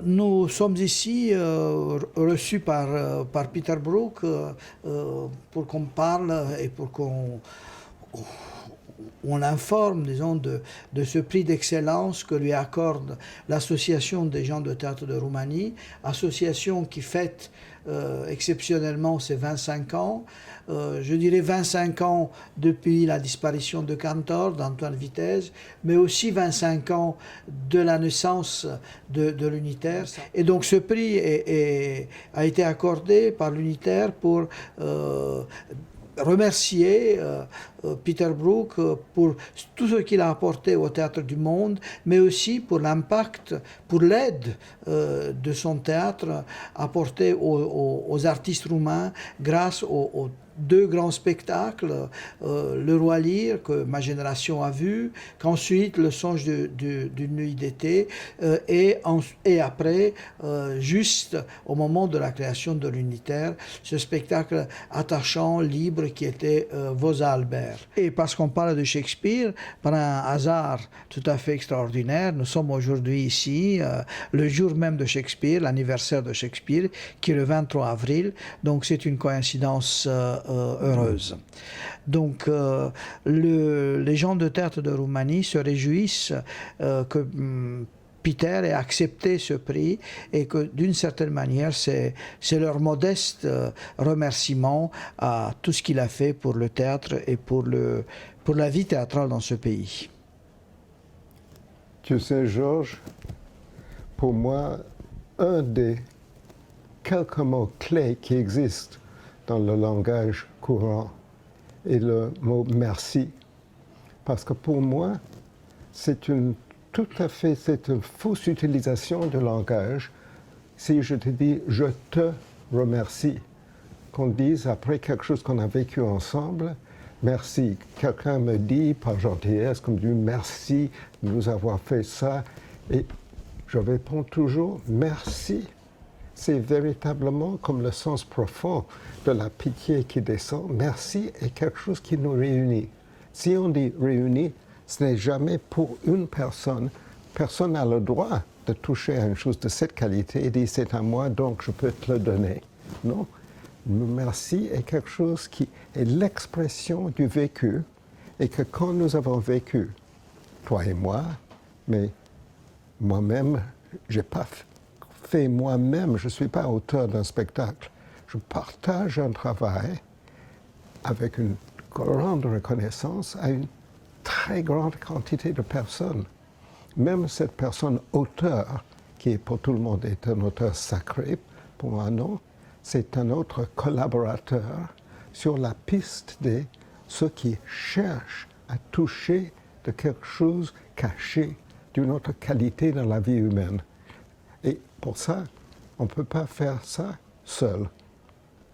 Nous sommes ici reçus par Peter Brook pour qu'on parle et pour qu'on on informe, disons, de ce prix d'excellence que lui accorde l'Association des gens de théâtre de Roumanie, association qui fête exceptionnellement ses 25 ans. Je dirais 25 ans depuis la disparition de Cantor, d'Antoine Vitesse, mais aussi 25 ans de la naissance de l'Unitaire. Et donc ce prix a été accordé par l'Unitaire pour remercier Peter Brook pour tout ce qu'il a apporté au Théâtre du Monde, mais aussi pour l'impact, pour l'aide de son théâtre apporté aux artistes roumains grâce aux deux grands spectacles, Le Roi Lear, que ma génération a vu, qu'ensuite Le Songe d'une nuit d'été, et après, juste au moment de la création de l'Unitaire, ce spectacle attachant, libre, qui était Vos Albert. Et parce qu'on parle de Shakespeare, par un hasard tout à fait extraordinaire, nous sommes aujourd'hui ici, le jour même de Shakespeare, l'anniversaire de Shakespeare, qui est le 23 avril, donc c'est une coïncidence heureuse. Donc les gens de théâtre de Roumanie se réjouissent que Peter ait accepté ce prix et que d'une certaine manière c'est leur modeste remerciement à tout ce qu'il a fait pour le théâtre et pour la vie théâtrale dans ce pays. Tu sais, Georges, pour moi, un des quelques mots clés qui existent dans le langage courant est le mot merci. Parce que pour moi, c'est une fausse utilisation du langage. Si je te dis « je te remercie », qu'on dise après quelque chose qu'on a vécu ensemble, merci. Quelqu'un me dit par gentillesse, comme dit « merci de nous avoir fait ça », et je réponds toujours « merci ». C'est véritablement comme le sens profond de la pitié qui descend. Merci est quelque chose qui nous réunit. Si on dit réunit, ce n'est jamais pour une personne. Personne n'a le droit de toucher à une chose de cette qualité et dire c'est à moi, donc je peux te le donner. Non. Merci est quelque chose qui est l'expression du vécu et que quand nous avons vécu, toi et moi, mais moi-même, je n'ai pas fait moi-même, je ne suis pas auteur d'un spectacle. Je partage un travail avec une grande reconnaissance à une très grande quantité de personnes. Même cette personne auteur, qui est pour tout le monde est un auteur sacré, pour moi non, c'est un autre collaborateur sur la piste de ceux qui cherchent à toucher de quelque chose caché, d'une autre qualité dans la vie humaine. Et pour ça, on ne peut pas faire ça seul.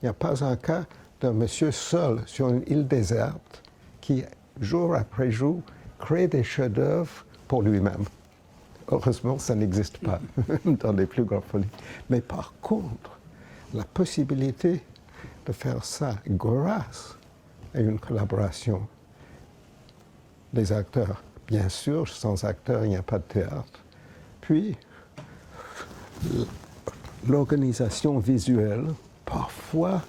Il n'y a pas un cas d'un monsieur seul sur une île déserte qui, jour après jour, crée des chefs-d'œuvre pour lui-même. Heureusement, ça n'existe pas dans les plus grandes folies. Mais par contre, la possibilité de faire ça grâce à une collaboration des acteurs. Bien sûr, sans acteurs, il n'y a pas de théâtre. Puis, l'organisation visuelle, parfois,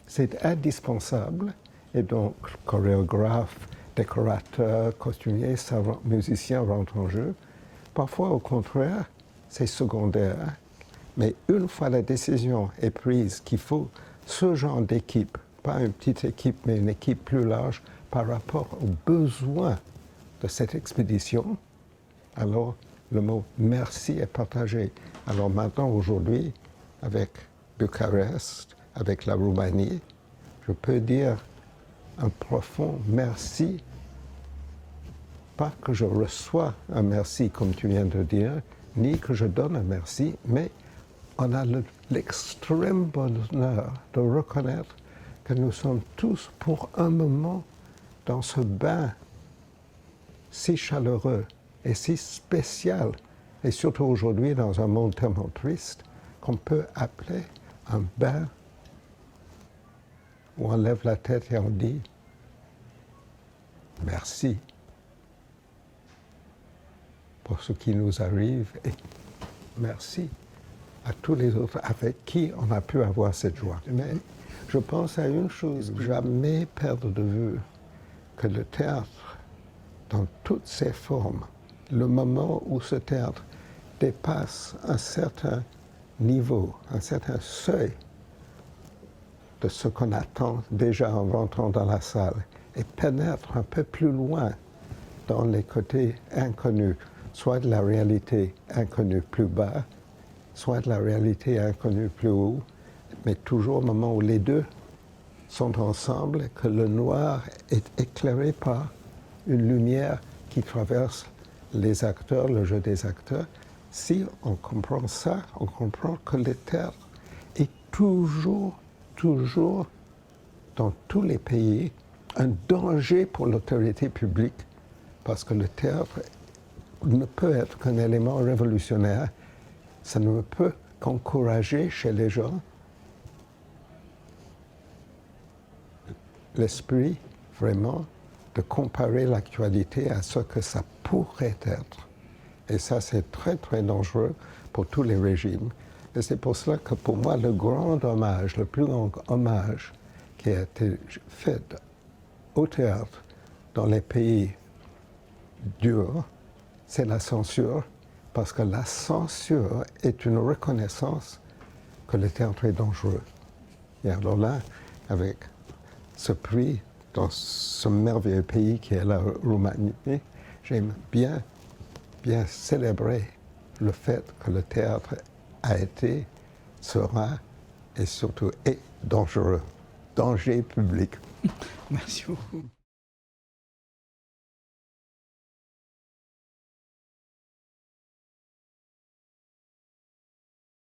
c'est indispensable. Et donc, chorégraphe, décorateur, costumier, musicien rentrent en jeu. Parfois, au contraire, c'est secondaire. Mais une fois la décision est prise qu'il faut ce genre d'équipe, pas une petite équipe, mais une équipe plus large par rapport aux besoins de cette expédition, alors le mot merci est partagé. Alors maintenant, aujourd'hui, avec Bucarest, avec la Roumanie, je peux dire un profond merci, pas que je reçois un merci comme tu viens de dire, ni que je donne un merci, mais on a l'extrême bonheur de reconnaître que nous sommes tous pour un moment dans ce bain si chaleureux et si spécial, et surtout aujourd'hui dans un monde tellement triste, qu'on peut appeler un bain où on lève la tête et on dit merci pour ce qui nous arrive et merci à tous les autres avec qui on a pu avoir cette joie. Mais je pense à une chose, jamais perdre de vue que le théâtre, dans toutes ses formes, le moment où ce théâtre dépasse un certain niveau, un certain seuil de ce qu'on attend déjà en rentrant dans la salle et pénètre un peu plus loin dans les côtés inconnus, soit de la réalité inconnue plus bas, soit de la réalité inconnue plus haut, mais toujours au moment où les deux sont ensemble, que le noir est éclairé par une lumière qui traverse les acteurs, le jeu des acteurs. Si on comprend ça, on comprend que le théâtre est toujours, dans tous les pays, un danger pour l'autorité publique, parce que le théâtre ne peut être qu'un élément révolutionnaire. Ça ne peut qu'encourager chez les gens l'esprit, vraiment, de comparer l'actualité à ce que ça pourrait être. Et ça, c'est très, très dangereux pour tous les régimes. Et c'est pour cela que pour moi, le grand hommage, le plus grand hommage qui a été fait au théâtre dans les pays durs, c'est la censure, parce que la censure est une reconnaissance que le théâtre est dangereux. Et alors là, avec ce prix dans ce merveilleux pays qui est la Roumanie, j'aime bien célébrer le fait que le théâtre a été, sera et surtout est dangereux, danger public. Merci beaucoup.